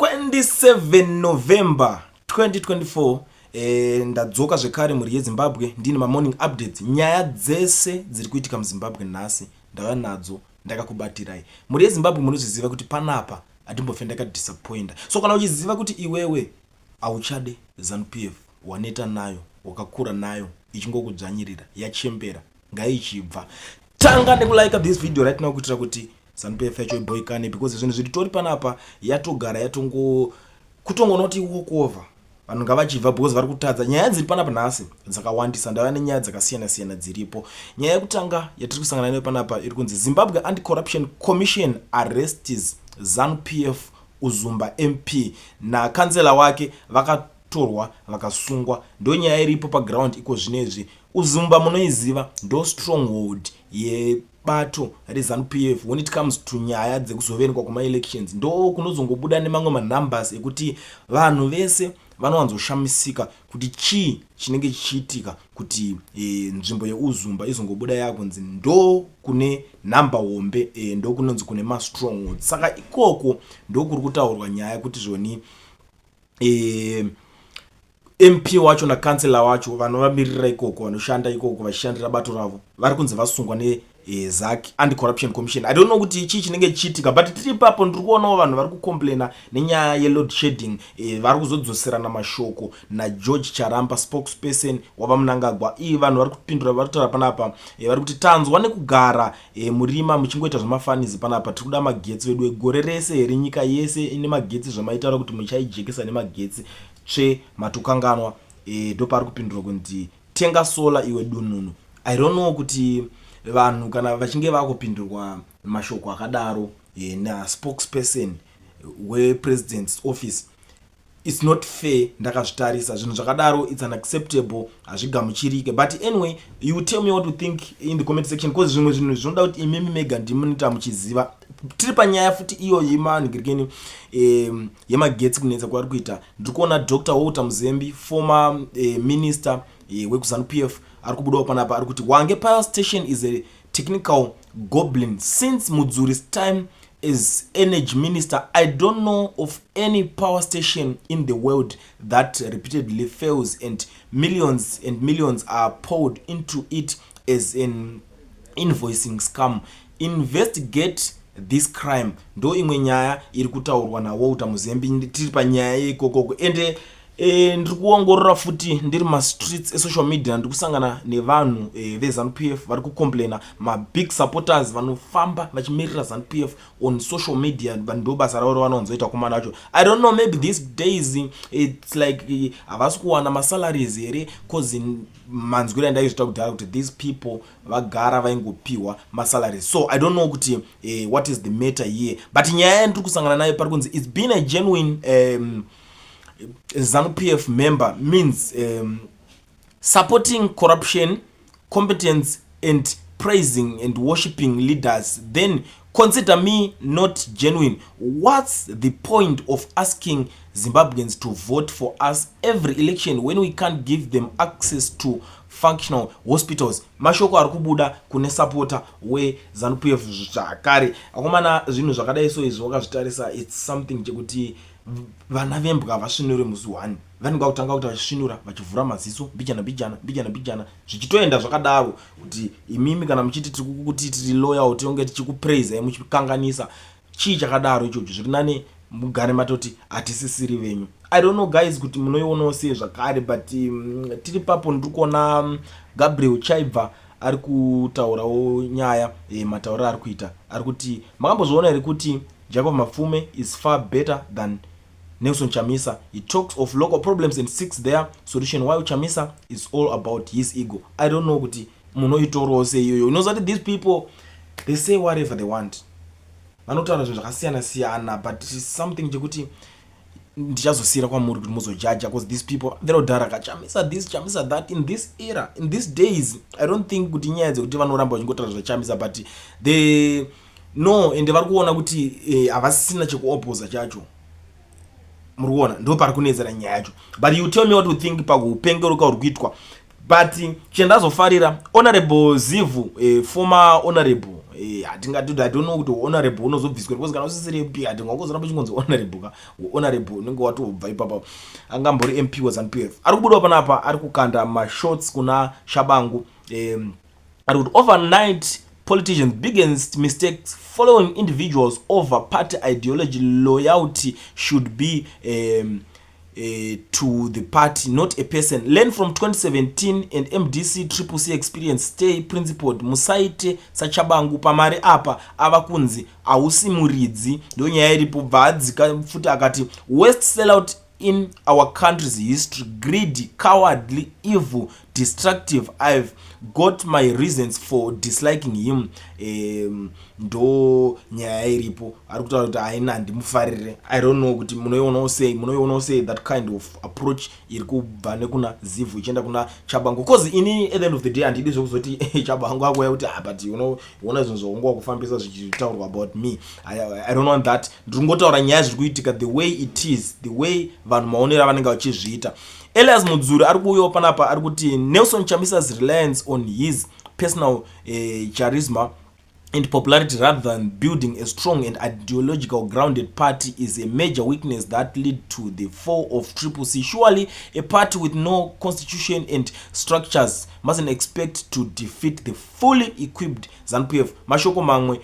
27 November 2024 ndadzoka zvekare muri yeZimbabwe ndine morning updates. Nyaya dzese dziri kuitika muZimbabwe nhasi ndava nadzo ndakakubatirai. Muri yeZimbabwe munozviziva kuti panapa atimbofe ndakadisappointa. So kana uchiziva kuti iwewe auchade ZANU-PF, waneta nayo, wakakura nayo, ichingokudzvanyirira, yachembera, ngaichibva, tanga nekulike this video right now kuitira kuti ZANU-PF yacho iboikane, because zvinhu zviri tori panapa yatogara kutongonoti walk over. Vanhu ngavachibva because vari kutadza. Nyaya dziri panapa nhasi dzakawandisa, ndava nenyaya dzakasiyana siyana dziripo. Nyaya yekutanga yatiri kusangana nayo panapa iri kunzi Zimbabwe Anti-Corruption Commission arrests ZANU-PF Uzumba MP na kansela wake vakatorwa vakasungwa. Ndo nyaya iripo paground iko zvinezvi. Uzumba munoiziva ndo stronghold yebato reZANU-PF when it comes to nyaya dzekuzoverengwa kwama-elections. Ndo kunozongobuda nemamwe manumbers ekuti vanhu vese vanowanzoshamisika kuti chii chinenge chichiitika kuti nzvimbo yeUzumba izongobuda yakunzi ndo kune nhamba hombe, ndo kunonzi kune ma-stronghold. Saka ikoko ndo kuri kutaurwa nyaya kuti zvoni MP wacho na kansela wacho vanovamirira ikoko, vanoshanda ikoko vachishandira bato ravo, vari kunzi vasungwa ZACC Anti-Corruption Commission. I don't know kuti chii chinenge chiitika, but tiri papo ndiri kuonawo vanhu vari kucomplaina nenyaya yeload shedding. Vari kuzodzoserana mashoko naGeorge Charamba, spokesperson wava Mnangagwa. Vanhu vari kupindura, vari kutaura panapa, vari kuti tanzwa nekugara murima muchingoita zvamafanizi panapa. Tiri kuda magetsi vedu egore rese here, nyika yese ine magetsi zvamaitaura kuti muchaijekesa nemagetsi matukanganwa. Ndo pari kupindura kuti tenga sola iwe dununu. I don't know kuti vanhu kana vachinge vakupindurwa mashoko akadaro na spokesperson wepresident's office, it's not fair. Ndakazvitarisa zvinhu zvakadaro, it's unacceptable, hazvigamuchirike. But anyway, you tell me what you think in the comment section, because zvimwe zvinhu zvinoda kuti imimi mega ndimunita muchiziva. Tiri panyaya futi iyo yemanhingirikeni yemagetsi kunetsa kwari kuita. Ndiri kuona Dr. Walter Muzembi, former minister wekuZANU-PF, ari kubudawo panapa ari kuti Wange Power Station is a technical goblin. Since Mudzuri's time as energy minister, I don't know of any power station in the world that repeatedly fails and millions are poured into it as an invoicing scam. Investigate this crime. Ndo imwe nyaya iri kutaurwa naWalter Muzembi. Tiri panyaya ikoko ende ndiri kuongorora futi ndiri streets social media, ndiri kusangana nevanhu veZANU-PF vari kucomplaina, big supporters vanofamba vachimirira ZANU-PF on social media. Ndo basa ravo vanonzoita kumana vacho. I don't know, maybe these days it's like havasi kuwana masalaries here, cause manzwira ndaizvita kudhara kuti these people vagara vaingopiwa masalaries. So I don't know kuti what is the matter here, but nyaya ndiri kusangana nayo pari kunzi it's been a genuine ZANU-PF member means supporting corruption, competence and praising and worshipping leaders, then consider me not genuine. What's the point of asking Zimbabweans to vote for us every election when we can't give them access to functional hospitals? Mashoko ari kubuda kune supporter we ZANU-PF zvakare. Akomana zvinhu zvakadai so izvo wakazvitarisa, it's something chekuti vana vembwa vasvinure musi 1 vanenge kutanga kuti vachisvinura vachivhura maziso mbijana zvichitoenda zvakadaro kuti imimi kana muchiti tiri kuti tiri loyal tonge tichikupraise muchikanganisa chii chakadaro ichocho. Zviri nane mugare matoti hatisisiri venyu. I don't know guys kuti munoionawo sei zvakare, but tiri papo ndiri kuona Gabriel Chaibva ari kutaurawo nyaya matauriro ari kuita. Ari kuti makambozviona here kuti Jacob Mafume is far better than Nelson Chamisa. He talks of local problems and seeks their solution, while Chamisa is all about his ego. I don't know kuti munoitoro sei iyoyo. You know that these people, they say whatever they want. Vanotaura zvinhu zvakasiyana siyana, but it's something chekuti ndichazosira kwamuri kuti muzojudge, because these people verodhara Chamisa this Chamisa that in this era, in these days. I don't think kuti nyaya dzekuti vanoramba vachingotaura zvaChamisa, but they no, ende vari kuona kuti havasisina chekuopoza chacho. Muri kuona ndo pari kunetsera nyaya yacho. But you tell me what you think pakupengeruka uri kuitwa but chendazofarira honorable Zivu former honorable atingati I don't know kuti honorable unozobviswa because kana usisiri MP atingangozoramba chingonzi honorable unenge watobva ipapo angambori MP wa ZANU-PF ari kubuda panapa ari kukanda mashots kuna Shabangu ari kuti overnight politicians biggest mistakes following individuals over party ideology loyalty should be to the party, not a person. Learn from 2017 and MDC CCC experience. Stay principled. Musaite sachabangu pamare apa avakunzi ausi muridzi ndo nyaya iripo bvadzika futi akati worst sellout in our country's history, greedy, cowardly, evil, destructive. I've got my reasons for disliking him. Ndo nyaya iripo ari kutaura kuti aina ndimufarire. I don't know kuti munoiona say that kind of approach iri kubva nekuna Zivu ichienda kuna Chabangu, because ini at the end of the day andidi zvokuzoti Chabangu akuya kuti but uona zvinhu zvaunga kufambisa zvichitaurwa about me. I don't want that. Ndingotaura nyaya zviri kuitika the way it is, the way vanhu maonera vanenge vachizviita. Elias Mudzuri ari kuuyawo panapa ari kuti Nelson Chamisa's reliance on his personal charisma and popularity rather than building a strong and ideological grounded party is a major weakness that lead to the fall of CCC. Surely a party with no constitution and structures mustn't expect to defeat the fully equipped ZANU-PF. Mashoko mamwe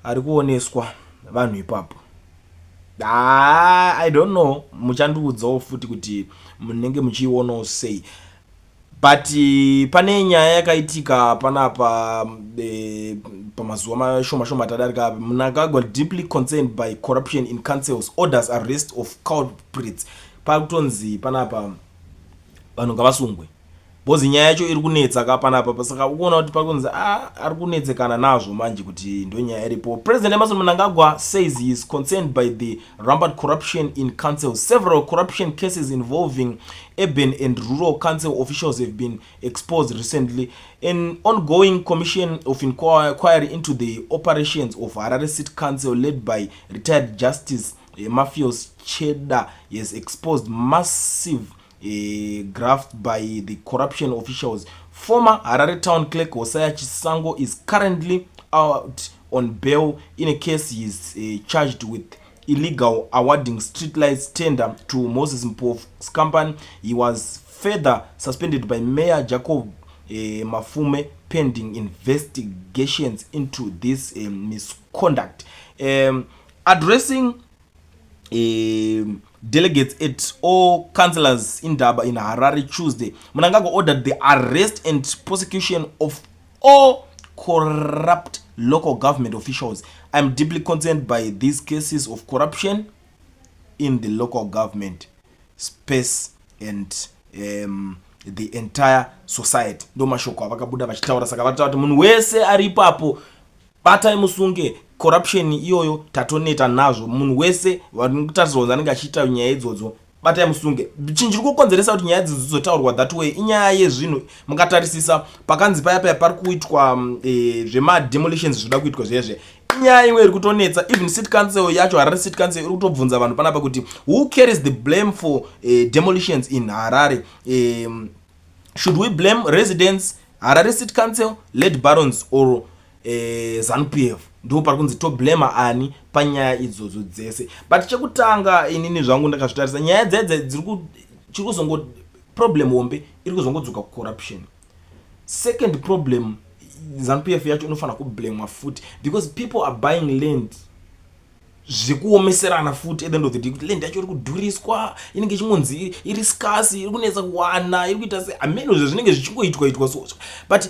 ari kuoneswa vanhu ipapo. I don't know muchandiudzawo futi kuti munenge muchiona sei, but pane nyaya yakaitika panapa pamazuva mashoma tadarika. Mnangagwa deeply concerned by corruption in councils, orders arrest of culprits. Pakutonzi panapa vanhu ngavasungwe bozi nyaya yacho iri kunetsa ka panapa, saka ukoona kuti pakunzi ari kunetsekana nazvo manje kuti ndo nyaya iripo. President Emerson Mnangagwa says he is concerned by the rampant corruption in councils. Several corruption cases involving urban and rural council officials have been exposed recently. An ongoing commission of inquiry into the operations of Harare City Council led by retired Justice Mafios Cheda has exposed massive graft by the corruption officials. Former Harare Town Clerk Hosea Chisango is currently out on bail in a case he is charged with illegal awarding streetlights tender to Moses Mpofu's company. He was further suspended by Mayor Jacob Mafume pending investigations into this misconduct. Addressing delegates at all councillors in Daba in Harare Tuesday, Mnangagwa ordered the arrest and prosecution of all corrupt local government officials. I am deeply concerned by these cases of corruption in the local government space and the entire society. Ndo mashoko avakabuda vachitaura, saka vataura kuti munhu wese ari ipapo batai musunge corruption iyoyo tatoneta nazvo. Munhu wese vanokutariswa anenge achiita nyaya idzodzo batai musunge. Chinhu chiri kukonzeresa kuti nyaya idzodzo dzizotaurwa that way inyaya yezvinhu. Mukatarisisa pakanzi paya pari kuitwa zvema demolitions zvoda kuitwa zvezve, inyaya imwe iri kutonetsa. Even city council yacho, Harare City Council, iri kutobvunza vanhu panapa kuti who carries the blame for demolitions in Harare. Should we blame residents, Harare City Council, led barons, or ZANU-PF? Ndo pari kunzi to blame ani panyaya idzodzo dzese. But chekutanga inini zvangu ndakazvitarisa nyaya dzedze chiri kuzongo problem hombe iri kuzongodzoka corruption. Second problem, ZANU-PF yacho inofana kublame futi because people are buying land zvikuomeserana futi. At the end of the day land yacho iri kudhuriswa, inenge chimonzi iri scarce, iri kunetsa kuwana, iri kuita se ameno zvinenge zvichingoitwa so. But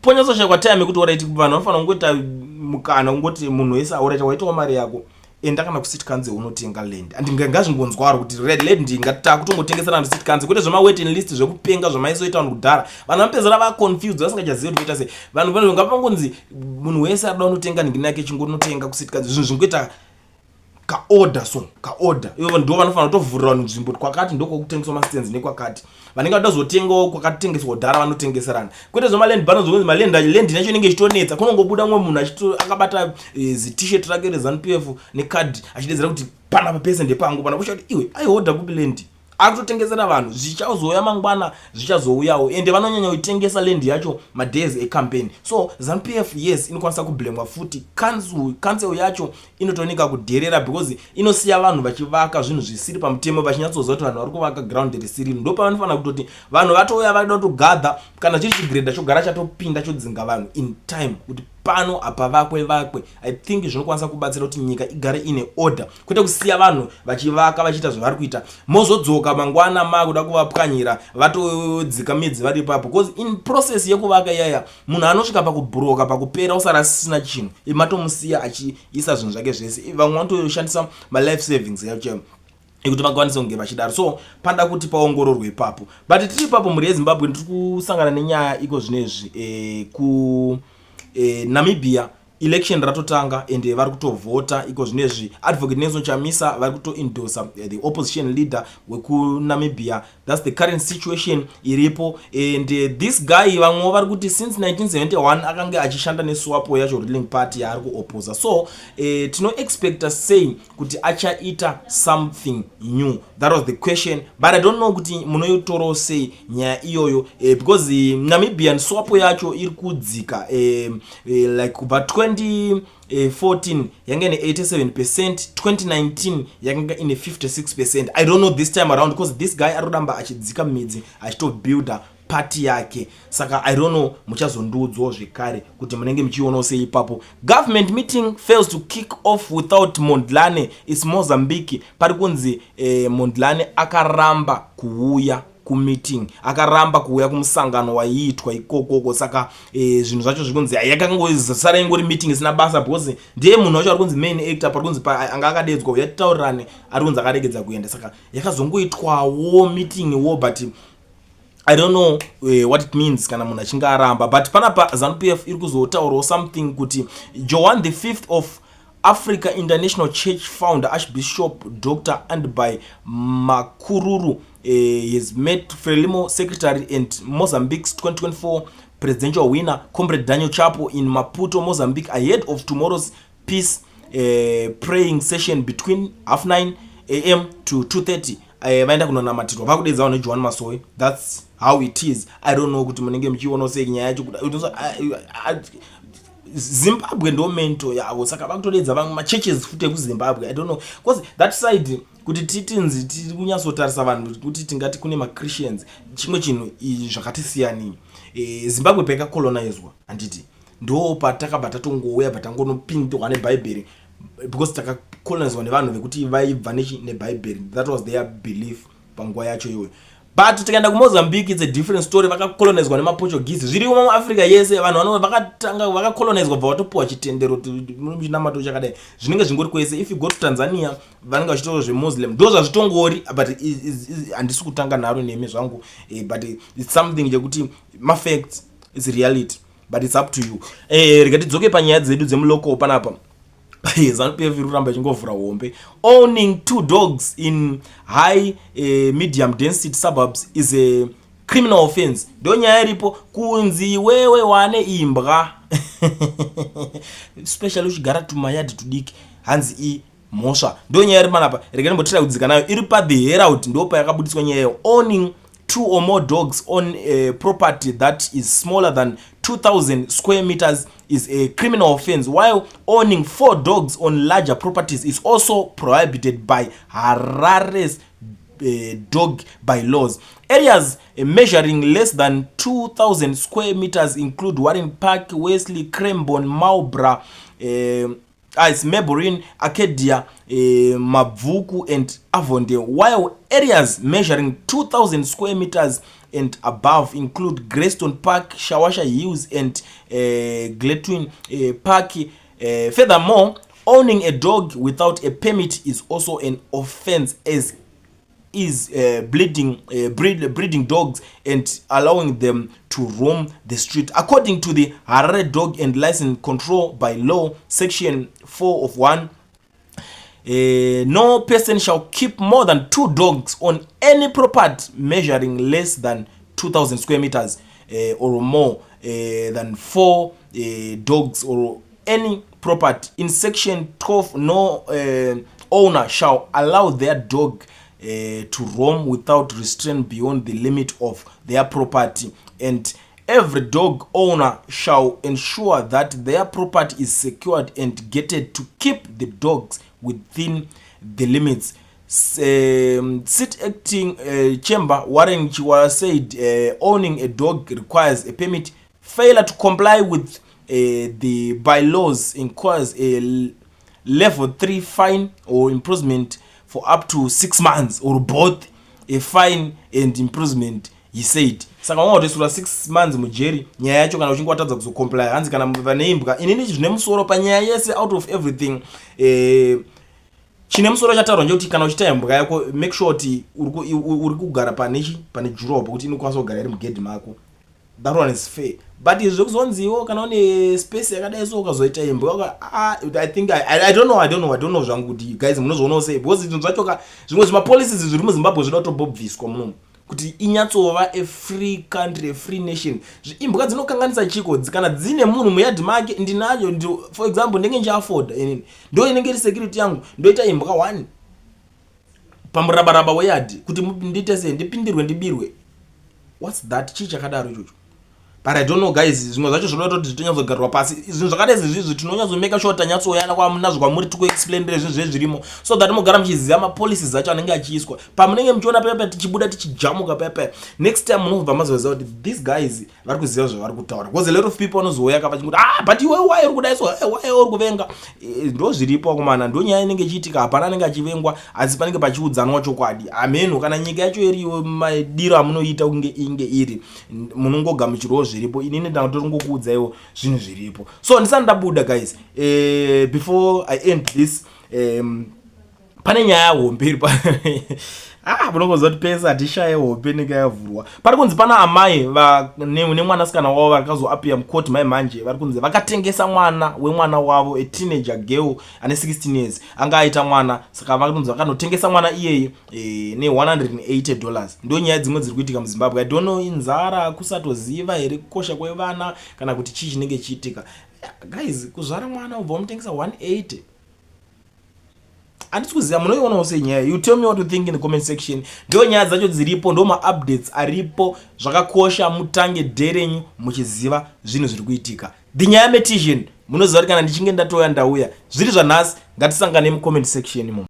ponyaso shakwa time kuti oraiti vanhu vanofana kungoita mukana ungoti munhu wese auraita waitawo mari yako enda kana kusiti kanze unotenga land. Andingazvingonzwa kuti land ingatita kutongotengesana kusiti kanze kwete zvema waiting list zvekupenga zvamaisoita vanhu kudhara. Vanhu vapedzera va confused vasingachazivi kuti se vanhu ngapangonzi munhu wese arida unotenga ndingina yake chingonotenga kusiti kanze. Zvinhu zvingoita ka order so ka order. Ivo ndo vanofana kutovhurira vanhu nzvimbo kwakati ndoko kutengeswa mastenzi nekwakati. Vanenge vada kuzotengawo kwakatengeswa dhara vanotengeserana. Kwete zvema land bano zvokuti land nacho inenge ichitonetsa. Kunongobuda mwe munhu akabata t-shirt rake reZANU-PF necard achidedzera kuti pana papese ndepangu pana kusha kuti iwe aihodha kubi land akutotengesera vanhu zvichazouya mangwana zvichazouyawo ende vanonyanya kutengesa land yacho madays ecampaign. So ZANU-PF yes inokwanisa kublemwa futi, council yacho inotonika kudherera because inosiya vanhu vachivaka zvinhu zvisiri pamutemo vachinyatsoziva kuti vanhu vari kuvaka ground risiri. Ndo pavanofanira kutoti vanhu vatouya vada kutogadha kana chiri chigredha chogara chatopinda chodzinga vanhu in time kuti pano apa vakwe. I think zvinokwanisa kubatsira kuti nyika igare ine order kwete kusiya vanhu vachivaka vachiita zvavari kuita mozodzoka mangwana makuda kuvapwanyira vatodzika midzi vari ipapo because in process yekuvaka iyaya munhu anosvika pakubhuroka pakupera usara sisina chinhu matomusiya achiisa zvinhu zvake zvese. Vamwe vanotoshandisa malife savings yacho ekuti vakwanise kunge vachidaro. So panda kuti paongororwe ipapo but tiri ipapo muri yeZimbabwe ndiri kusangana nenyaya iko zvinezvi ku Namibia election ratotanga ende vari kutovhota iko zvinezvi advocate Nelson Chamisa vari kutoendorsa the opposition leader weku Namibia. That's the current situation iripo and this guy vamwe vari kuti since 1971 akanga achishanda neSWAPO yacho ruling party yaari kuopposa. So tino expecta say kuti achaita something new. That was the question but I don't know kuti munoitoro say nyaya iyoyo because Namibian SWAPO yacho iri kudzika like kubva 2014 yanga ine 87%, 2019 yanga ine 56%. I don't know this time around because this guy aroramba achidzika midzi achitobuilda party yake. Saka I don't know muchazondudzwa zvekare kuti munenge muchiona sei ipapo. Government meeting fails to kick off without Mondlane. It's Mozambique. Pari kunzi Mondlane akaramba kuuya kumeeting, akaramba kuuya kumusangano waiitwa ikokoko. Saka zvinhu zvacho zvikunzi yakangosara ingori meeting isina basa because ndiye munhu wacho ari kunzi main actor pari kunzi anga akadedzwa yataurirane ari kunzi akaregedza kuenda. Saka yakazongoitwawo meeting wo but I don't know what it means kana munhu achinge aramba but panapa ZANU-PF iri kuzotaurawo something kuti Joan the 5th of Africa International Church founder Archbishop Dr. Andibai Makururu has met Frelimo Secretary and Mozambique's 2024 presidential winner Comrade Daniel Chapo in Maputo, Mozambique ahead of tomorrow's peace praying session between 9:30 a.m. to 2:30. Vaenda kunonamatirwa vakudedzawo neJohn Masowe. That's how it is. I don't know kuti munenge muchiona sei nyaya yacho Zimbabwe ndo mento yavo saka vakutodedza vamwe machurches futi ekuZimbabwe. I don't know because that side kuti titinzi tiri kunyatsotarisa vanhu kuti tingati kune maChristians chimwe chinhu zvakatisiyani. Zimbabwe pakakolonizwa handiti ndo patakabva tatongouya patangonopindwa neBhaibheri because takakolonizwa nevanhu vekuti vaibva neBhaibheri. That was their belief panguva yacho iyoyo. But tikaenda kuMozambique it's a different story. Vakakolonizwa nemaPortuguese. Zviriwo muAfrica yese vanhu vano vakatanga vakakolonizwa bva vatopuwa chitendero munamato chakadai. Zvinenge zvingori kwese. If you go to Tanzania vanenge vachitoro zvemuslim ndo zvazvitongori but handisi kutanga naro nemi zvangu but it's something chekuti mafacts is reality but it's up to you. Rikatidzoke panyaya dzedu dzemuloko panapa. ZANU-PF iruramba chingovhura hombe. Owning 2 dogs in high medium density suburbs is a criminal offense. Ndo nyaya iripo kunzi wewe wane imbwa especially uchigara tumayadi tudiki hanzi mhosva. Ndo nyaya iri panapa rekani mbotira kudzika nayo iri pa the Herald ndo payakabudiswa nyaya yo. Owning 2 or more dogs on a property that is smaller than 2,000 square meters is a criminal offense, while owning 4 dogs on larger properties is also prohibited by Harare's dog bylaws. Areas measuring less than 2,000 square meters include Warren Park, Wesley, Cranbourne, Marlborough, Melbourne, Arcadia, Mavuku and Avondale, while areas measuring 2,000 square meters and above include Greystone Park, Shawasha Hills and Gletwin Park. Furthermore, owning a dog without a permit is also an offense, as is breeding dogs and allowing them to roam the street. According to the Harare Dog and License Control by Law, Section 4 of 1, no person shall keep more than 2 dogs on any property measuring less than 2,000 square meters or more than 4 dogs or any property. In Section 12, no owner shall allow their dog to roam without restraint beyond the limit of their property, and every dog owner shall ensure that their property is secured and gated to keep the dogs within the limits. Sit acting chamber Warren Chiwara said owning a dog requires a permit. Failure to comply with the bylaws incurs a level 3 fine or imprisonment for up to 6 months or both a fine and imprisonment, he said. Saka wao resura 6 months mujeri nyaya yacho kana uchinge watadza kuzocomply hanzi kana vaneimbwa inini zvine musoro panyaya yese out of everything chine musoro chataurwa nje kuti kana uchita mbwa yako make sure kuti uri kugara pane juropo kuti inokwanisa kugara iri mugedhi mako. That one is fair. But izvo kuzonziwo kana une space yakadai so ukazoita imbwa I think I don't know zvangu kuti guys munozoona sei because zvinhu zvacho zvimwe zvima policies zviri muZimbabwe zvinoda kutobobviswa munomu kuti inyatsova a free country, a free nation. Imbwa dzinokanganisa chiko kana dzine munhu muyadhi make ndinayo for example ndenge ndichaafforda inini ndo inenge iri security yangu ndoita imbwa 1 pamurabaraba weyadhi kuti ndite sei ndipindirwe ndibirwe. What's that? Chii chakadaro ichocho? But I don't know guys, zvimwe zvacho zvinoda kuti zvitonyatsogara pasi. Zvinhu zvakadai izvi tinonyatso sure tanyatsoyana kwamuna zvamuri tikuexplainira zvinhu zvirimu so that mugara muchiziva mapolicies acho anenge achiiswa. Pamunenge muchiona paya tichibuda tichijamuka paya next time munobva mazoziva kuti these guys vari kuziva zvavari kutaura. Because a lot of people vanozouya kavachiti but iwe why uri kudai so why uri kuvenga. Ndo zviripo kumana ndo nyaya inenge ichiitika hapana anenge achivengwa asi panenge pachiudzanwa chokwadi. Amen. Kana nyika yacho iriyo madiro amunoita kunge inge iri munongogamuchirwa zviripo inini ndakutoringokuudzaiwo zvinhu zviripo. So ndisati ndabuda guys before I end this pane nyaya yahombe iri munongoziva kuti pesa hatishaye hope inenge yavhurwa. Pari kunzi pana amai nemwanasikana wavo vakazoapia mukoti mai manje vari kunzi vakatengesa mwana wemwana wavo a teenager girl ane 16 years anga aita mwana saka vakunzi vakanotengesa mwana iyeye $180. Ndo nyaya dzimwe dziri kuitika muZimbabwe. I don't know inzara kusatoziva here kukosha kwevana kana kuti chii chinenge chiitika. Guys kuzvara mwana ubva mutengesa 180 handisi kuziva munoionawo senyaya. You tell me what you think in the comment section. Ndo nyaya dzacho dziripo ndo ma-updates aripo zvakakosha mutange dherenyu muchiziva zvinhu zviri kuitika. The nyaya metician munoziva kuti kana ndichinge ndatoya ndauya zviri zvanhasi ngatisangane mucomment section imo.